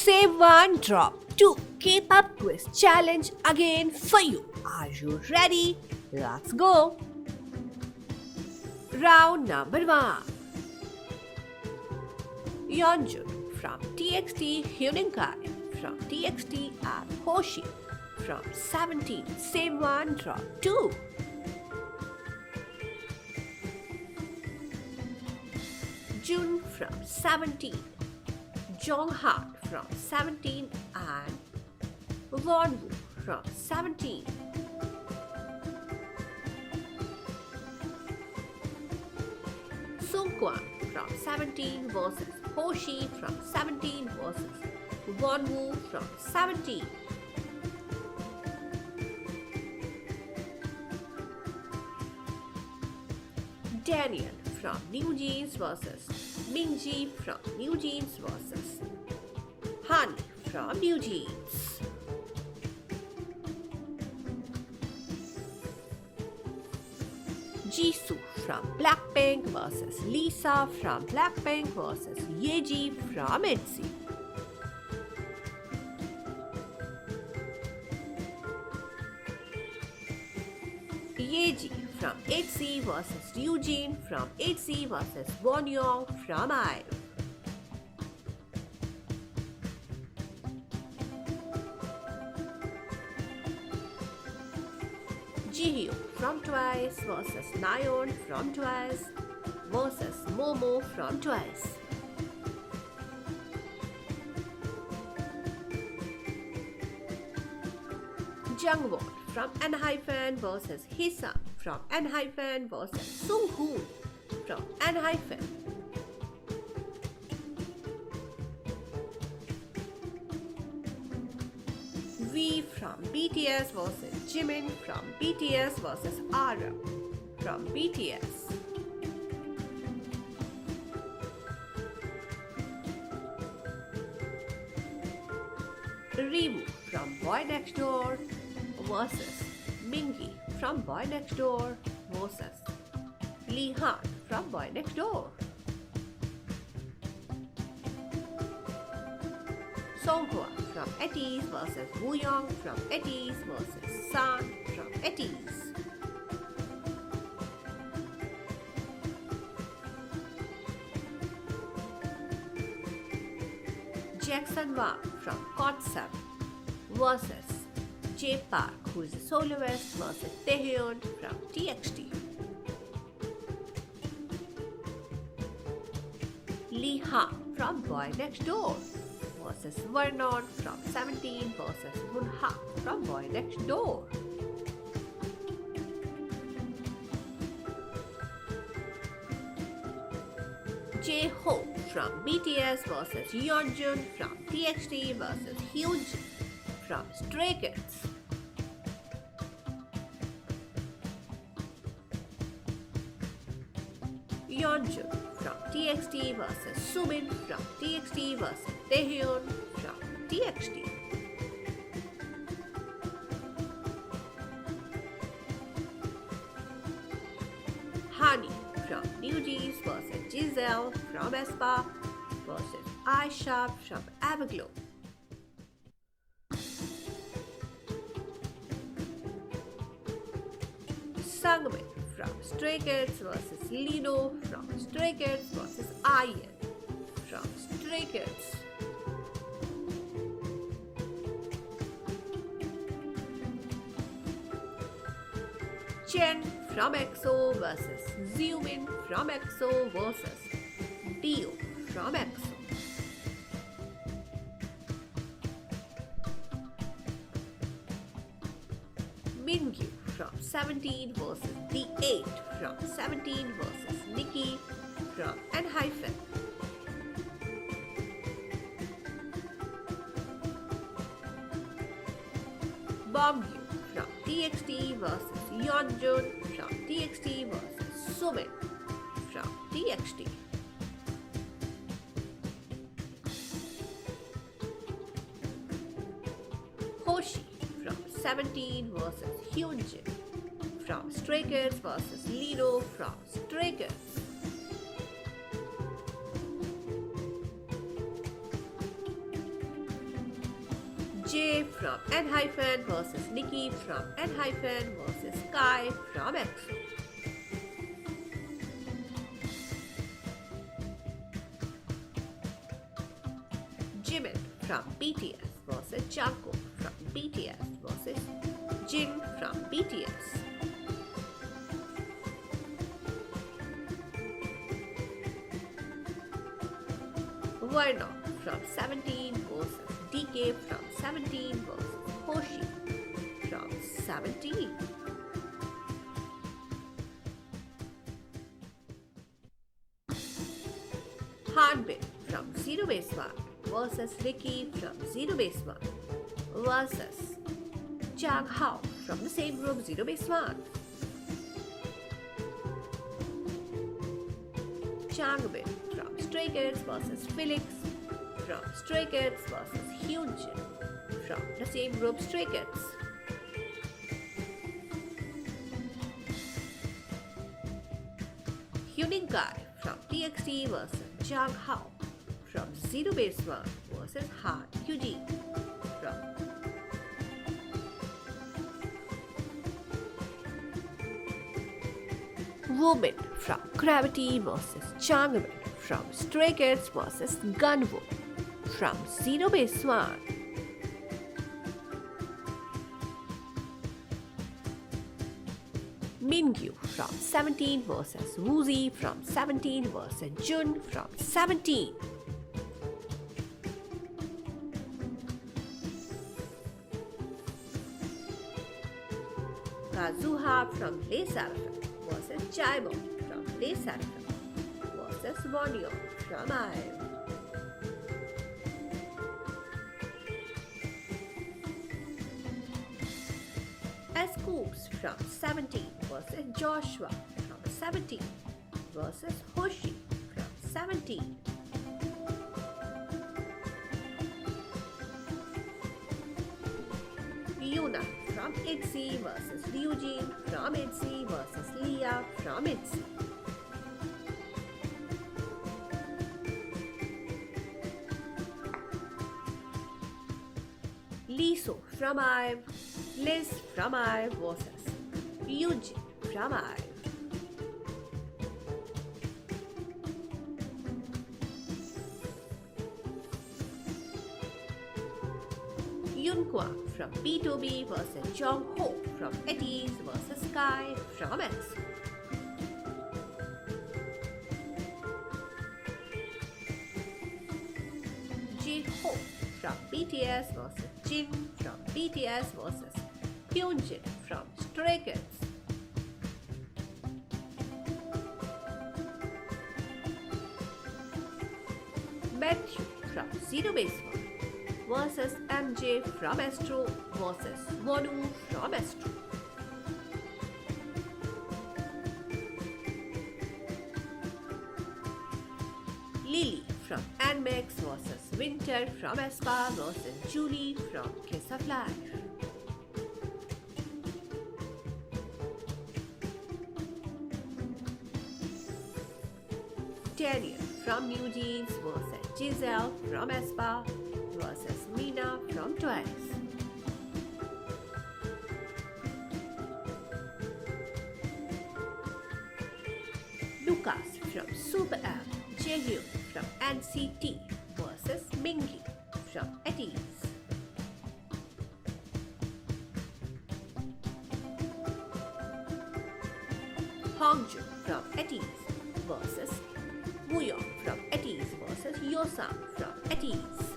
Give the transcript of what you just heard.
Save one, drop two. Keep up quiz challenge again for you. Are you ready? Let's go. Round number 1. Yeonjun from TXT Hyunenkai from TXT and Hoshi from 17. Save one, drop two. Jun from 17. Jongha from 17 and Wonwoo from 17. Sungkwan from 17 versus Hoshi from 17 versus Wonwoo from 17. Daniel from New Jeans versus Mingji from New Jeans versus Han from New Jeans. Jisoo from Blackpink versus Lisa from Blackpink versus Yeji from ITZY. Yeji from ITZY versus Ryujin from ITZY versus Wonyoung from IVE. Jihyo from Twice versus Nayeon from Twice versus Momo from Twice. Jungwon from ENHYPEN versus Hisa from ENHYPEN versus Sunghoon from ENHYPEN. V from BTS versus Jimin from BTS versus RM from BTS. Rimu from Boy Next Door versus Mingi from Boy Next Door versus Lee Han from Boy Next Door. Songhwa from ETIEZ versus Wooyoung from ETIEZ versus San from ETIEZ. Jackson Wang from GOT7 versus J Park, who is a soloist, versus Taehyun from TXT. Lee Ha from Boy Next Door versus Vernon from 17 versus Wonha from Boy Next Door. J-Hope from BTS versus Yeonjun from TXT versus Hyunjin from Stray Kids. Yeonjun from TXT versus Sumin from TXT versus Taehyun from TXT. Hani from New Jeans versus Giselle from aespa versus Aisha from Everglow. Sungmin from Stray Kids versus Lino from Stray Kids versus Ian from Stray Kids. Chen from EXO versus Xiumin from EXO versus Dio from EXO. Mingyu from 17 versus The8 from 17 versus Nikki from ENHYPEN. Bomgyu from TXT versus Yeonjun from TXT versus Sumin from TXT. Hoshi from 17 versus Hyunjin from Stray Kids versus Lino from Stray Kids. J from N- versus Nikki from N- versus Kai from EXO. Jimin from BTS versus Jungkook from BTS versus Jin from BTS. Vernon from 17 versus DK from 17 versus Hoshi from 17. Hanbin from Zero Base One versus Ricky from Zero Base One versus Chang Hao from the same group Zero Base One. Changbin from Stray Kids versus Felix from Stray Kids versus Hyunjin from the same group Stray Kids. Hyunin Kai from TXT versus Chang Hao from Zero Base One versus Han Hyujin from Woman from Gravity versus Changbin from Stray Kids versus Gunwoo from Zero Base One. Mingyu from 17 versus Woozi from 17 versus Jun from 17. Kazuha from Le Sserafim versus Jaimon from Le Sserafim versus Wonyo from IVE. Scoops from 17 versus Joshua from 17 versus Hoshi from 17. Yuna from ITZY versus Ryujin from ITZY versus Leah from ITZY. Liso from IVE, Liz from IVE versus Yujin from IVE. Yunhwa from B2B versus Jongho from ATEEZ versus Sky from EXO. J-Hope from BTS versus Jin from BTS versus Hyunjin from Stray Kids. Matthew from Zero Base One versus MJ from Astro versus Wonu from Astro. Lily from NMAX versus Winter from aespa versus Julie from Kiss of Life. Daniel from New Jeans versus Giselle from aespa versus Mina from Twice. Lucas from Super M, Jaehyun from NCT versus Mingi from ATEEZ. Hongjoong from ATEEZ versus Wooyoung from ATEEZ versus Yeosang from ATEEZ.